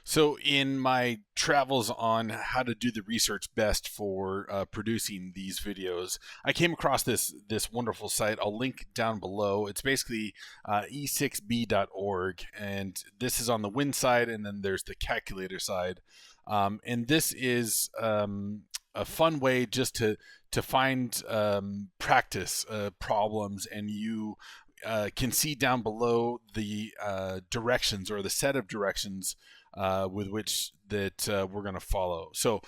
So, in my travels on how to do the research best for producing these videos, I came across this wonderful site. I'll link down below. It's basically e6b.org, and this is on the wind side, and then there's the calculator side. And this is a fun way just to find practice problems, and you can see down below the directions or the set of directions with which that we're going to follow. So,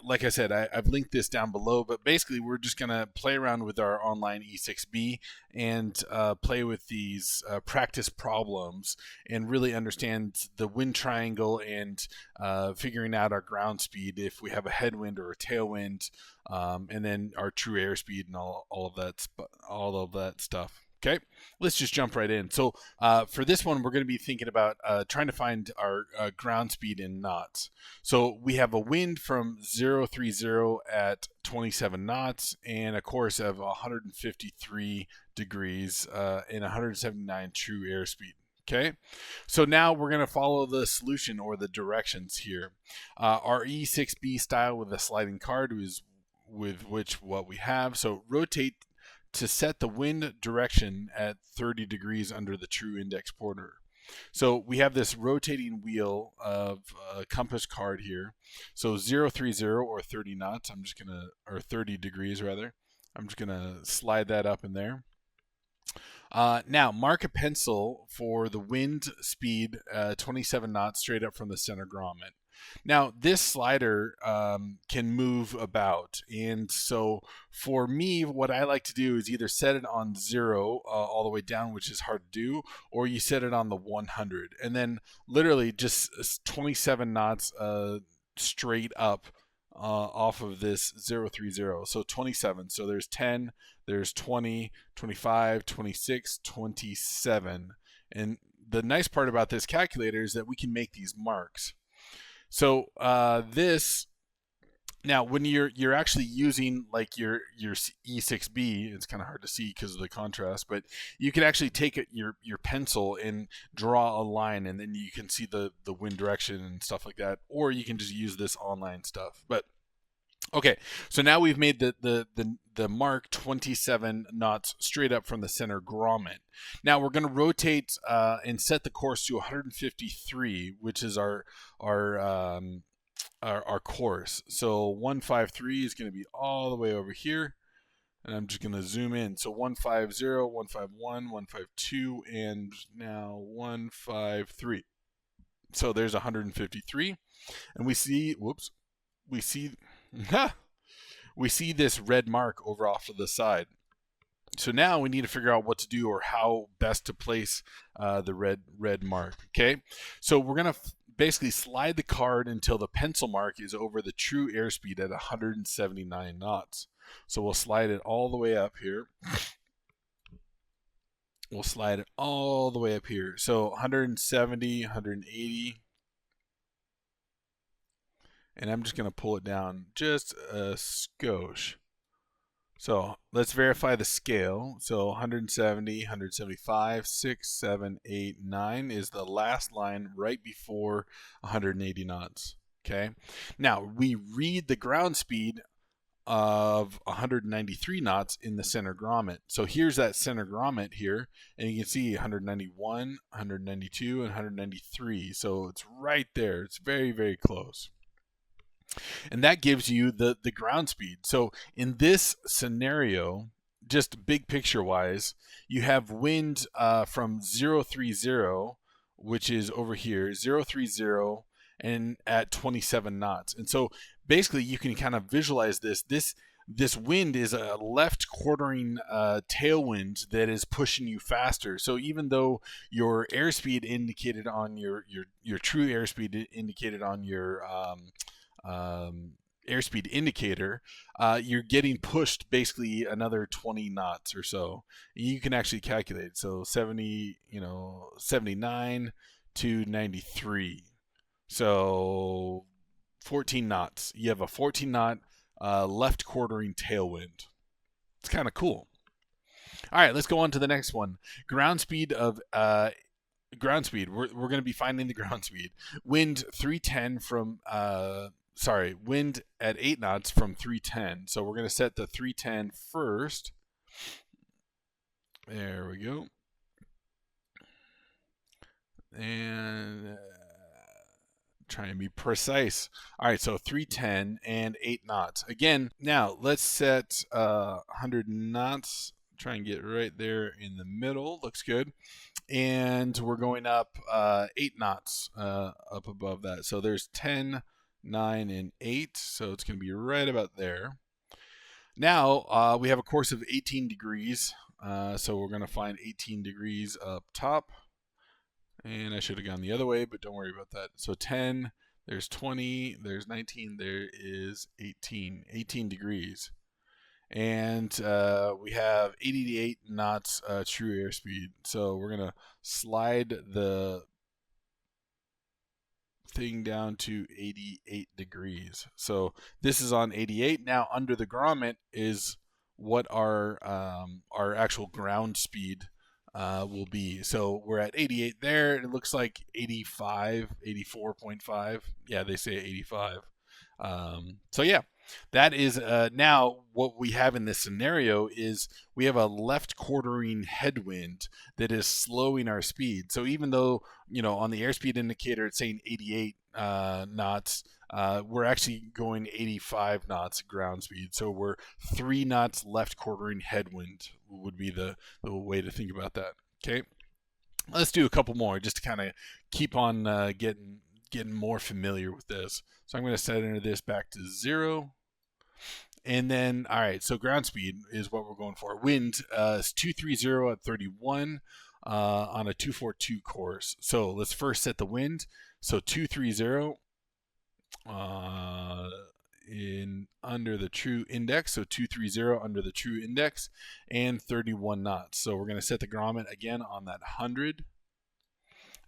like I said, I've linked this down below, but basically we're just going to play around with our online E6B and play with these practice problems and really understand the wind triangle and figuring out our ground speed if we have a headwind or a tailwind, and then our true airspeed and all of that stuff. Okay, let's just jump right in. So for this one, we're going to be thinking about trying to find our ground speed in knots. So we have a wind from 030 at 27 knots and a course of 153 degrees and 179 true airspeed. Okay, so now we're going to follow the solution or the directions here. Our E6B style with a sliding card is with which what we have. So rotate to set the wind direction at 30 degrees under the true index pointer. So we have this rotating wheel of a compass card here. So 030 or 30 knots, or 30 degrees rather. I'm just gonna slide that up in there. Now mark a pencil for the wind speed 27 knots straight up from the center grommet. Now this slider can move about, and so for me what I like to do is either set it on 0 all the way down, which is hard to do, or you set it on the 100 and then literally just 27 knots straight up off of this 030. So 27, so there's 10, there's 20, 25, 26, 27. And the nice part about this calculator is that we can make these marks. So this now when you're actually using like your E6B, it's kind of hard to see because of the contrast, but you can actually take your pencil and draw a line, and then you can see the wind direction and stuff like that, or you can just use this online stuff. But okay, so now we've made the mark 27 knots straight up from the center grommet. Now we're going to rotate and set the course to 153, which is our course. So 153 is going to be all the way over here, and I'm just going to zoom in. So 150, 151, 152, and now 153. So there's 153, and we see we see this red mark over off to the side. So now we need to figure out what to do or how best to place the red mark. Okay, so we're gonna basically slide the card until the pencil mark is over the true airspeed at 179 knots. So we'll slide it all the way up here. We'll slide it all the way up here. So 170, 180. And I'm just going to pull it down just a skosh. So let's verify the scale. So 170, 175, 6, 7, 8, 9 is the last line right before 180 knots. Okay. Now we read the ground speed of 193 knots in the center grommet. So here's that center grommet here, and you can see 191, 192, and 193. So it's right there. It's very, very close. And that gives you the ground speed. So in this scenario, just big picture wise, you have wind from 030, which is over here, 030, and at 27 knots. And so basically you can kind of visualize this wind is a left quartering tailwind that is pushing you faster. So even though your airspeed indicated on your true airspeed indicated on your airspeed indicator, you're getting pushed basically another 20 knots or so. You can actually calculate. So 79 to 93. So 14 knots. You have a 14 knot left quartering tailwind. It's kind of cool. All right, let's go on to the next one. Ground speed of ground speed. We're going to be finding the ground speed. Wind 310 from wind at 8 knots from 310. So we're going to set the 310 first. There we go. And try and be precise. All right, so 310 and 8 knots. Again, now let's set 100 knots. Try and get right there in the middle. Looks good. And we're going up 8 knots up above that. So there's 10, 9, and 8. So it's going to be right about there. Now we have a course of 18 degrees. So we're going to find 18 degrees up top. And I should have gone the other way, but don't worry about that. So 10, there's 20, there's 19, there is 18 degrees. And we have 88 knots true airspeed. So we're going to slide the thing down to 88 degrees. So this is on 88. Now under the grommet is what our actual ground speed will be. So we're at 88 there. It looks like 85, 84.5. Yeah, they say 85. So yeah, that is now what we have in this scenario is we have a left quartering headwind that is slowing our speed. So even though, on the airspeed indicator it's saying 88 knots, we're actually going 85 knots ground speed. So we're 3 knots left quartering headwind would be the way to think about that. Okay, let's do a couple more just to kind of keep on getting more familiar with this. So I'm going to set this back to 0. And then, all right, so ground speed is what we're going for. Wind is 230 at 31 on a 242 course. So let's first set the wind. So 230 in under the true index. So 230 under the true index and 31 knots. So we're going to set the grommet again on that 100.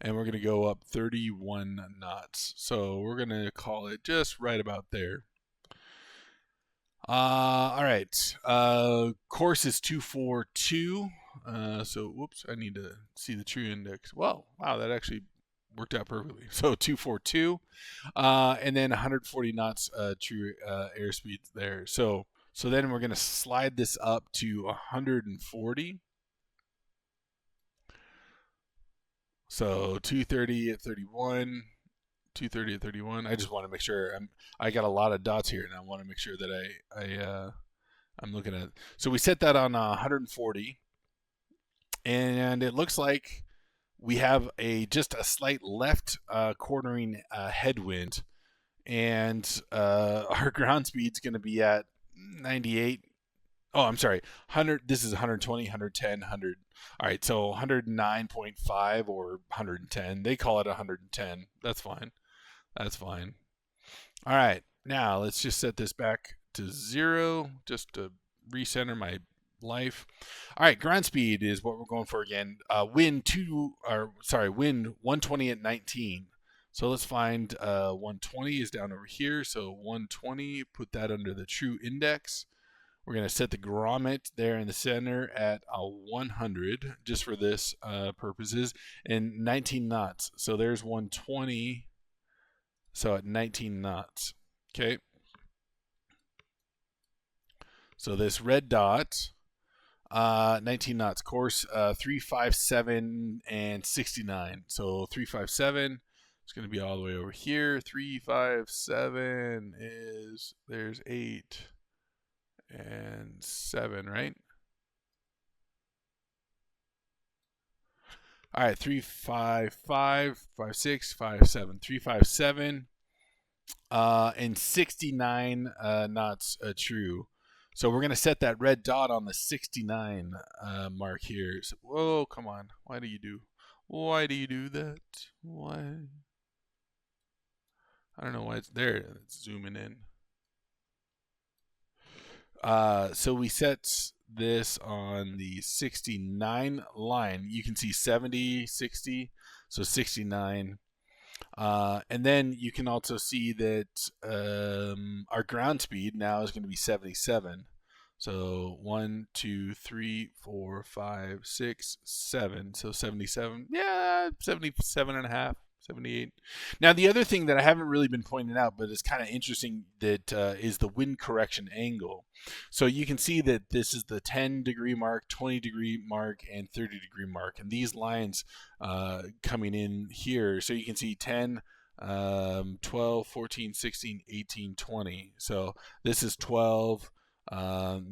And we're going to go up 31 knots. So we're going to call it just right about there. All right. Course is 242. So, whoops, I need to see the true index. Wow, that actually worked out perfectly. So 242, and then 140 knots true airspeed there. So then we're going to slide this up to 140. So 230 at 31, 230 at 31. I just want to make sure I got a lot of dots here, and I want to make sure that I'm looking at. So we set that on 140, and it looks like we have just a slight left quartering headwind, and our ground speed's going to be at 98. Oh, I'm sorry, 100. This is 120, 110, 100. All right, so 109.5 or 110. They call it 110. That's fine. That's fine. All right, now let's just set this back to 0 just to recenter my life. All right, ground speed is what we're going for again. Wind 120 at 19. So let's find 120 is down over here. So 120, put that under the true index. We're going to set the grommet there in the center at 100 just for this purposes, and 19 knots. So there's 120. So at 19 knots. Okay. So this red dot, 19 knots. Course 357 and 69. So 357 is going to be all the way over here. 357 there's 8 and 7, right? All right, 355, 56, 57, 357, and 69 knots true. So we're gonna set that red dot on the 69 mark here. So, whoa, come on! Why do you do that? Why? I don't know why it's there. It's zooming in. So we set this on the 69 line. You can see 70, 60, so 69. And then you can also see that our ground speed now is going to be 77. So 1, 2, 3, 4, 5, 6, 7. So 77. Yeah, 77 and a half. 78. Now, the other thing that I haven't really been pointing out, but is kind of interesting, that is the wind correction angle. So you can see that this is the 10-degree mark, 20-degree mark, and 30-degree mark. And these lines coming in here, so you can see 10, 12, 14, 16, 18, 20. So this is 12.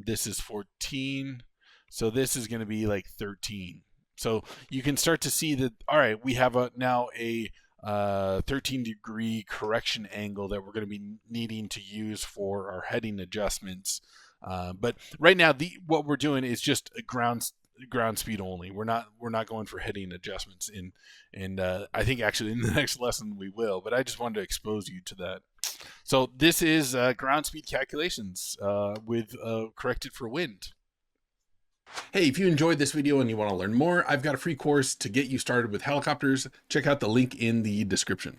This is 14. So this is going to be like 13. So you can start to see that, all right, we have now a 13-degree correction angle that we're going to be needing to use for our heading adjustments. But right now, what we're doing is just a ground speed only. We're not going for heading adjustments. And I think actually in the next lesson we will. But I just wanted to expose you to that. So this is ground speed calculations with corrected for wind. Hey, if you enjoyed this video and you want to learn more, I've got a free course to get you started with helicopters. Check out the link in the description.